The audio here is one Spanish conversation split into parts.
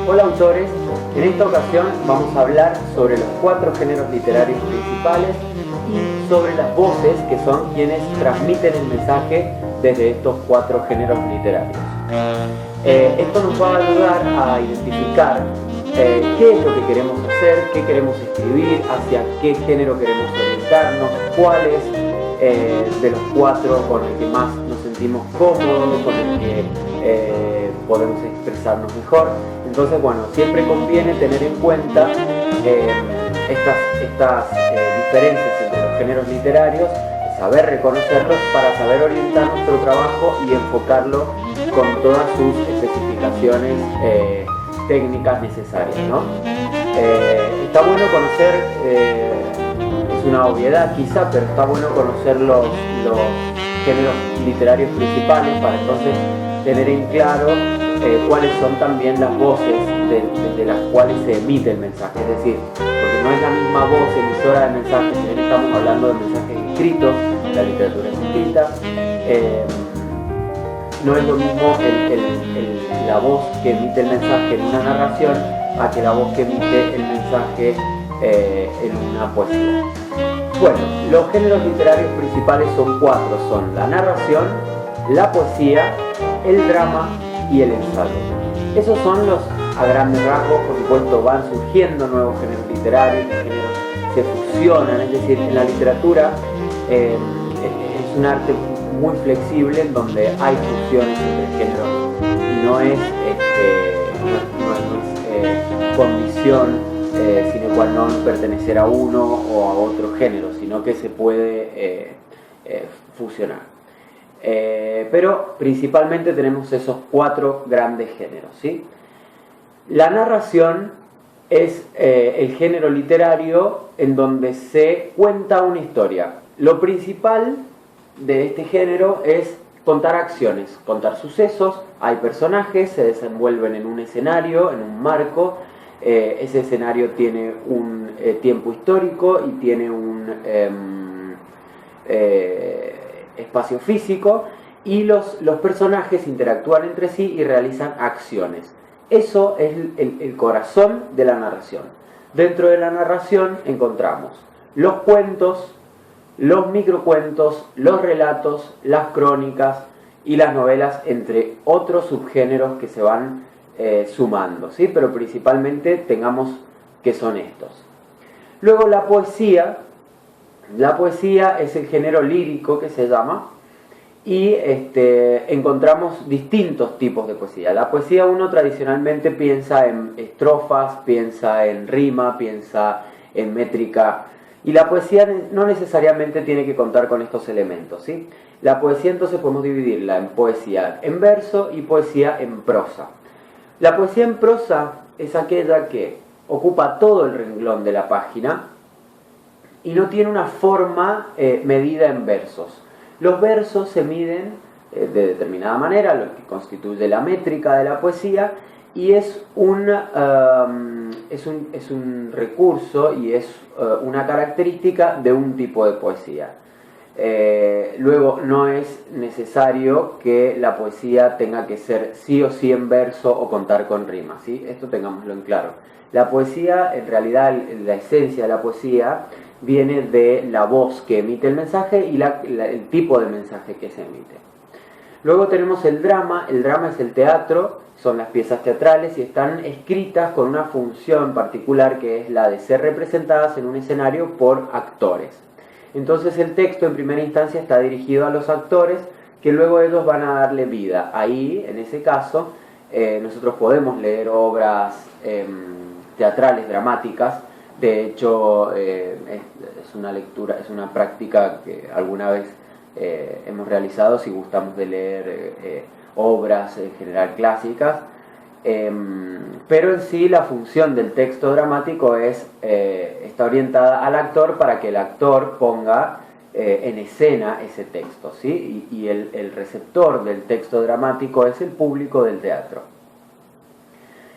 Hola autores, en esta ocasión vamos a hablar sobre los 4 géneros literarios principales y sobre las voces que son quienes transmiten el mensaje desde estos 4 géneros literarios. Esto nos va a ayudar a identificar qué es lo que queremos hacer, qué queremos escribir, hacia qué género queremos orientarnos, cuáles de los 4 con el que más nos sentimos cómodos, con el que podemos expresarnos mejor. Entonces, bueno, siempre conviene tener en cuenta estas diferencias entre los géneros literarios, saber reconocerlos para saber orientar nuestro trabajo y enfocarlo con todas sus especificaciones técnicas necesarias, ¿no? Está bueno conocer, es una obviedad quizá, pero está bueno conocer los géneros literarios principales para entonces tener en claro cuáles son también las voces de las cuales se emite el mensaje. Es decir, porque no es la misma voz emisora de mensajes, si bien estamos hablando de mensajes escritos, la literatura es escrita, no es lo mismo la voz que emite el mensaje en una narración a que la voz que emite el mensaje en una poesía. Bueno, los géneros literarios principales son 4, son la narración, la poesía, el drama y el ensayo. Esos son los, a grandes rasgos, por supuesto van surgiendo nuevos géneros literarios, los géneros se fusionan, es decir, en la literatura es un arte muy flexible en donde hay fusiones entre géneros y no es condición sine qua non pertenecer a uno o a otro género, sino que se puede fusionar. Pero principalmente tenemos esos 4 grandes géneros, ¿sí? La narración es el género literario en donde se cuenta una historia. Lo principal de este género es contar acciones, contar sucesos. Hay personajes, se desenvuelven en un escenario, en un marco. Ese escenario tiene un tiempo histórico y tiene un espacio físico, y los personajes interactúan entre sí y realizan acciones. Eso es el corazón de la narración. Dentro de la narración encontramos los cuentos, los microcuentos, los relatos, las crónicas y las novelas, entre otros subgéneros que se van sumando, ¿sí? Pero principalmente tengamos que son estos. Luego la poesía es el género lírico que se llama, y encontramos distintos tipos de poesía. La poesía uno tradicionalmente piensa en estrofas, piensa en rima, piensa en métrica, y la poesía no necesariamente tiene que contar con estos elementos, ¿sí? La poesía entonces podemos dividirla en poesía en verso y poesía en prosa. La poesía en prosa es aquella que ocupa todo el renglón de la página y no tiene una forma medida en versos. Los versos se miden de determinada manera, lo que constituye la métrica de la poesía, y es un recurso y es una característica de un tipo de poesía. Luego, no es necesario que la poesía tenga que ser sí o sí en verso o contar con rimas, ¿sí? Esto tengámoslo en claro. La poesía, en realidad, la esencia de la poesía viene de la voz que emite el mensaje y el tipo de mensaje que se emite. Luego tenemos el drama. El drama es el teatro, son las piezas teatrales y están escritas con una función particular, que es la de ser representadas en un escenario por actores. Entonces el texto en primera instancia está dirigido a los actores, que luego ellos van a darle vida. Ahí, en ese caso, nosotros podemos leer obras teatrales, dramáticas. De hecho, es una lectura, es una práctica que alguna vez hemos realizado si gustamos de leer obras en general clásicas, pero en sí la función del texto dramático está orientada al actor para que el actor ponga en escena ese texto, ¿sí? Y el receptor del texto dramático es el público del teatro.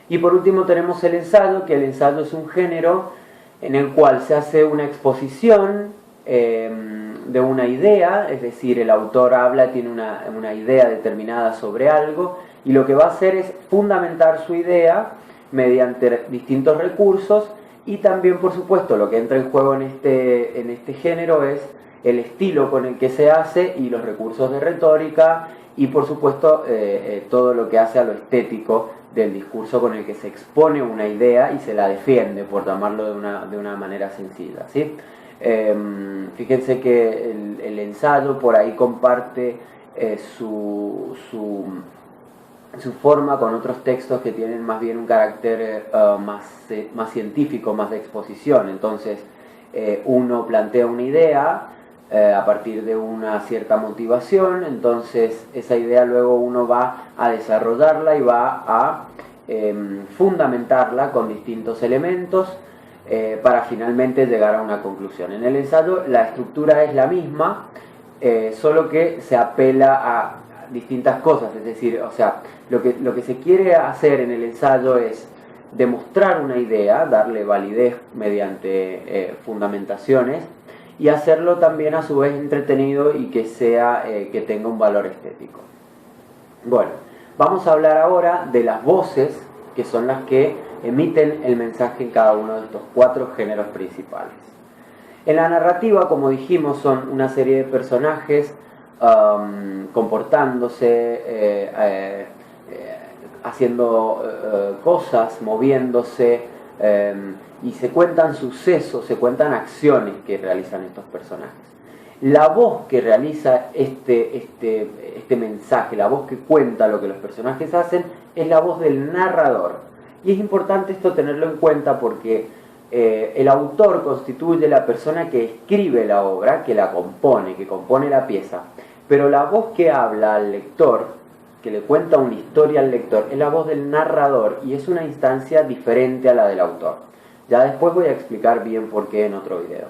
Y por último tenemos el ensayo, que el ensayo es un género en el cual se hace una exposición de una idea, es decir, el autor habla, tiene una idea determinada sobre algo, y lo que va a hacer es fundamentar su idea mediante distintos recursos, y también, por supuesto, lo que entra en juego en este género es el estilo con el que se hace y los recursos de retórica y, por supuesto, todo lo que hace a lo estético del discurso con el que se expone una idea y se la defiende, por llamarlo de una manera sencilla, ¿sí? Fíjense que el ensayo por ahí comparte su forma con otros textos que tienen más bien un carácter más científico, más de exposición. Entonces uno plantea una idea a partir de una cierta motivación, entonces esa idea luego uno va a desarrollarla y va a fundamentarla con distintos elementos para finalmente llegar a una conclusión. En el ensayo la estructura es la misma, solo que se apela a distintas cosas, es decir, o sea, lo que se quiere hacer en el ensayo es demostrar una idea, darle validez mediante fundamentaciones, y hacerlo también a su vez entretenido y que tenga un valor estético. Bueno, vamos a hablar ahora de las voces, que son las que emiten el mensaje en cada uno de estos 4 géneros principales. En la narrativa, como dijimos, son una serie de personajes comportándose, haciendo cosas, moviéndose, y se cuentan sucesos, se cuentan acciones que realizan estos personajes. La voz que realiza este mensaje, la voz que cuenta lo que los personajes hacen, es la voz del narrador. Y es importante esto tenerlo en cuenta porque el autor constituye la persona que escribe la obra, que la compone, que compone la pieza. Pero la voz que habla al lector, que le cuenta una historia al lector, es la voz del narrador y es una instancia diferente a la del autor. Ya después voy a explicar bien por qué en otro video.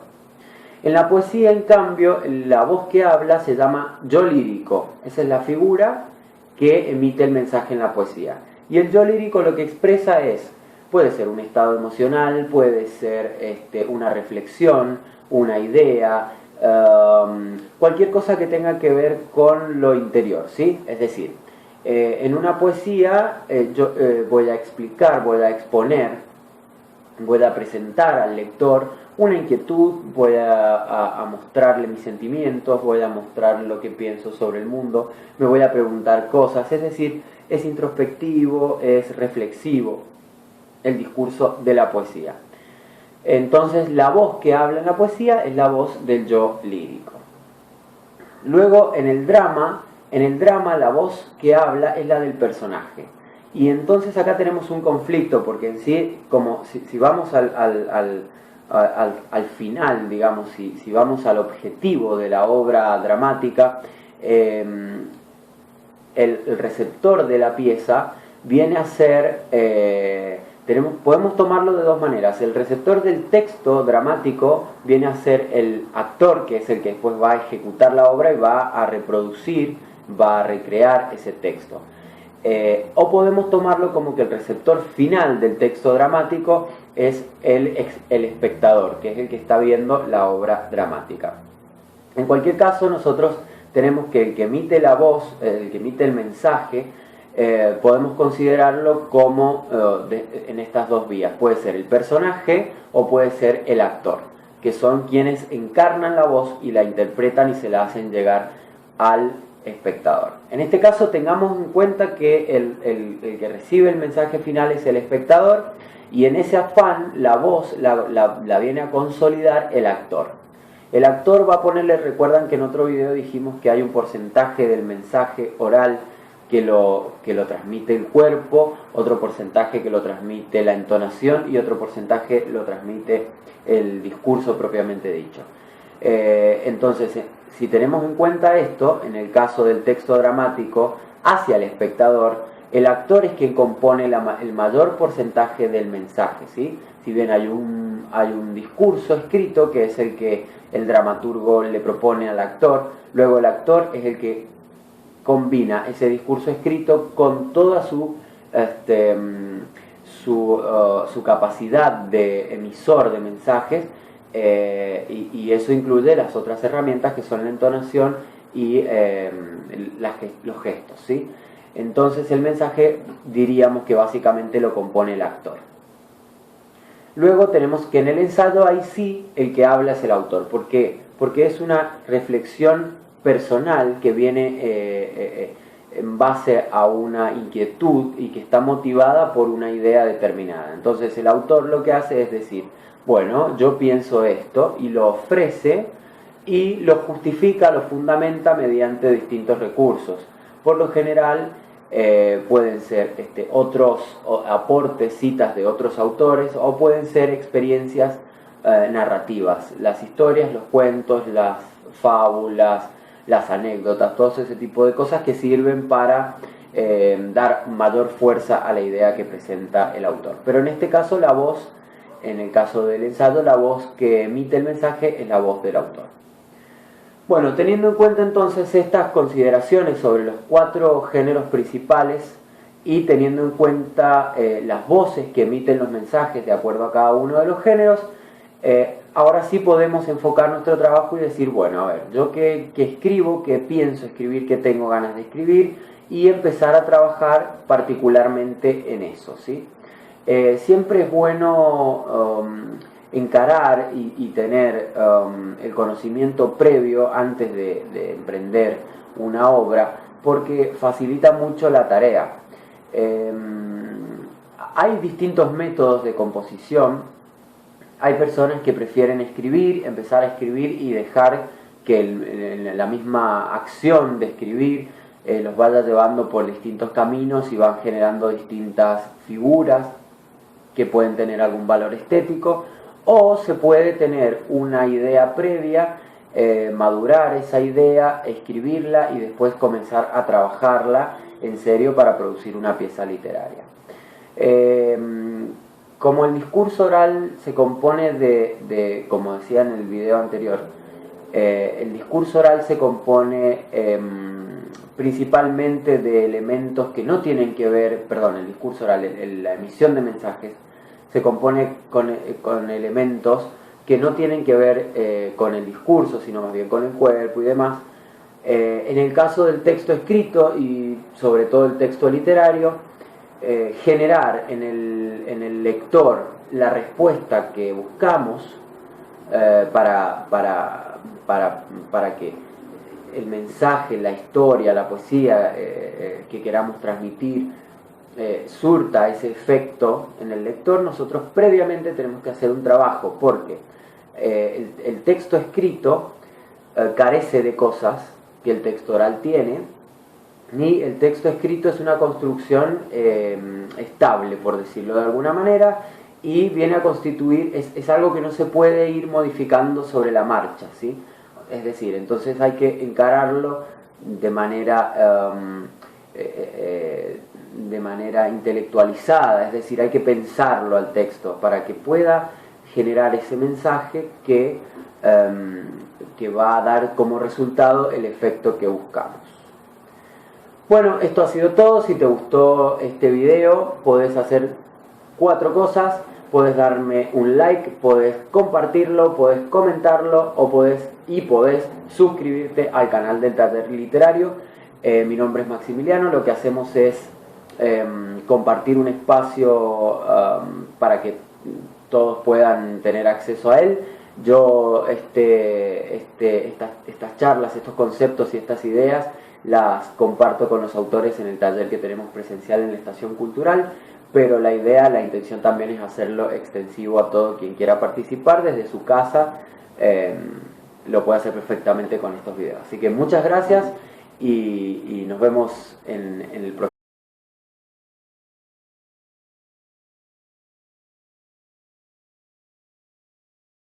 En la poesía, en cambio, la voz que habla se llama yo lírico. Esa es la figura que emite el mensaje en la poesía. Y el yo lírico lo que expresa puede ser un estado emocional, puede ser una reflexión, una idea, cualquier cosa que tenga que ver con lo interior, ¿sí? Es decir, en una poesía yo voy a explicar, voy a exponer, voy a presentar al lector una inquietud, voy a mostrarle mis sentimientos, voy a mostrar lo que pienso sobre el mundo, me voy a preguntar cosas, es decir, es introspectivo, es reflexivo el discurso de la poesía. Entonces la voz que habla en la poesía es la voz del yo lírico. Luego en el drama la voz que habla es la del personaje. Y entonces acá tenemos un conflicto, porque en sí, como si vamos al final, digamos, si vamos al objetivo de la obra dramática, el receptor de la pieza viene a ser, podemos tomarlo de dos maneras. El receptor del texto dramático viene a ser el actor, que es el que después va a ejecutar la obra y va a reproducir, va a recrear ese texto. O podemos tomarlo como que el receptor final del texto dramático es el espectador, que es el que está viendo la obra dramática. En cualquier caso, nosotros tenemos que el que emite la voz, el que emite el mensaje, podemos considerarlo como en estas dos vías. Puede ser el personaje o puede ser el actor, que son quienes encarnan la voz y la interpretan y se la hacen llegar al espectador. En este caso tengamos en cuenta que el que recibe el mensaje final es el espectador, y en ese afán la voz la viene a consolidar el actor. El actor va a ponerle, recuerdan que en otro video dijimos que hay un porcentaje del mensaje oral que lo transmite el cuerpo, otro porcentaje que lo transmite la entonación y otro porcentaje lo transmite el discurso propiamente dicho. Entonces, si tenemos en cuenta esto, en el caso del texto dramático, hacia el espectador, el actor es quien compone el mayor porcentaje del mensaje, ¿sí? Si bien hay un discurso escrito, que es el que el dramaturgo le propone al actor, luego el actor es el que combina ese discurso escrito con toda su capacidad de emisor de mensajes, y eso incluye las otras herramientas que son la entonación y los gestos, ¿sí? Entonces el mensaje diríamos que básicamente lo compone el actor. Luego tenemos que en el ensayo ahí sí el que habla es el autor. ¿Por qué? Porque es una reflexión personal que viene en base a una inquietud y que está motivada por una idea determinada. Entonces el autor lo que hace es decir, bueno, yo pienso esto, y lo ofrece y lo justifica, lo fundamenta mediante distintos recursos. Por lo general pueden ser otros aportes, citas de otros autores, o pueden ser experiencias narrativas, las historias, los cuentos, las fábulas, las anécdotas, todo ese tipo de cosas que sirven para dar mayor fuerza a la idea que presenta el autor. Pero en este caso la voz, en el caso del ensayo, la voz que emite el mensaje es la voz del autor. Bueno, teniendo en cuenta entonces estas consideraciones sobre los 4 géneros principales y teniendo en cuenta las voces que emiten los mensajes de acuerdo a cada uno de los géneros, ahora sí podemos enfocar nuestro trabajo y decir, bueno, a ver, yo qué escribo, qué pienso escribir, qué tengo ganas de escribir, y empezar a trabajar particularmente en eso, ¿sí? Siempre es bueno encarar y tener el conocimiento previo antes de emprender una obra, porque facilita mucho la tarea. Hay distintos métodos de composición. Hay personas que prefieren empezar a escribir y dejar que la misma acción de escribir los vaya llevando por distintos caminos y van generando distintas figuras que pueden tener algún valor estético. O se puede tener una idea previa, madurar esa idea, escribirla y después comenzar a trabajarla en serio para producir una pieza literaria. Como el discurso oral se compone como decía en el video anterior, el discurso oral se compone principalmente de elementos que no tienen que ver, el discurso oral, la emisión de mensajes, se compone con elementos que no tienen que ver con el discurso, sino más bien con el cuerpo y demás. En el caso del texto escrito y sobre todo el texto literario, generar en el lector la respuesta que buscamos para que el mensaje, la historia, la poesía que queramos transmitir surta ese efecto en el lector, nosotros previamente tenemos que hacer un trabajo, porque el texto escrito carece de cosas que el texto oral tiene, y el texto escrito es una construcción estable, por decirlo de alguna manera, y viene a constituir, es algo que no se puede ir modificando sobre la marcha, ¿sí? Es decir, entonces hay que encararlo de manera intelectualizada, es decir, hay que pensarlo al texto para que pueda generar ese mensaje que va a dar como resultado el efecto que buscamos. Bueno, esto ha sido todo. Si te gustó este video, podés hacer 4 cosas. Podés darme un like, podés compartirlo, podés comentarlo podés suscribirte al canal del Taller Literario. Mi nombre es Maximiliano. Lo que hacemos es compartir un espacio para que todos puedan tener acceso a él. Yo estas charlas, estos conceptos y estas ideas las comparto con los autores en el taller que tenemos presencial en la Estación Cultural, pero la intención también es hacerlo extensivo a todo quien quiera participar desde su casa. Lo puede hacer perfectamente con estos videos. Así que muchas gracias y nos vemos en el próximo.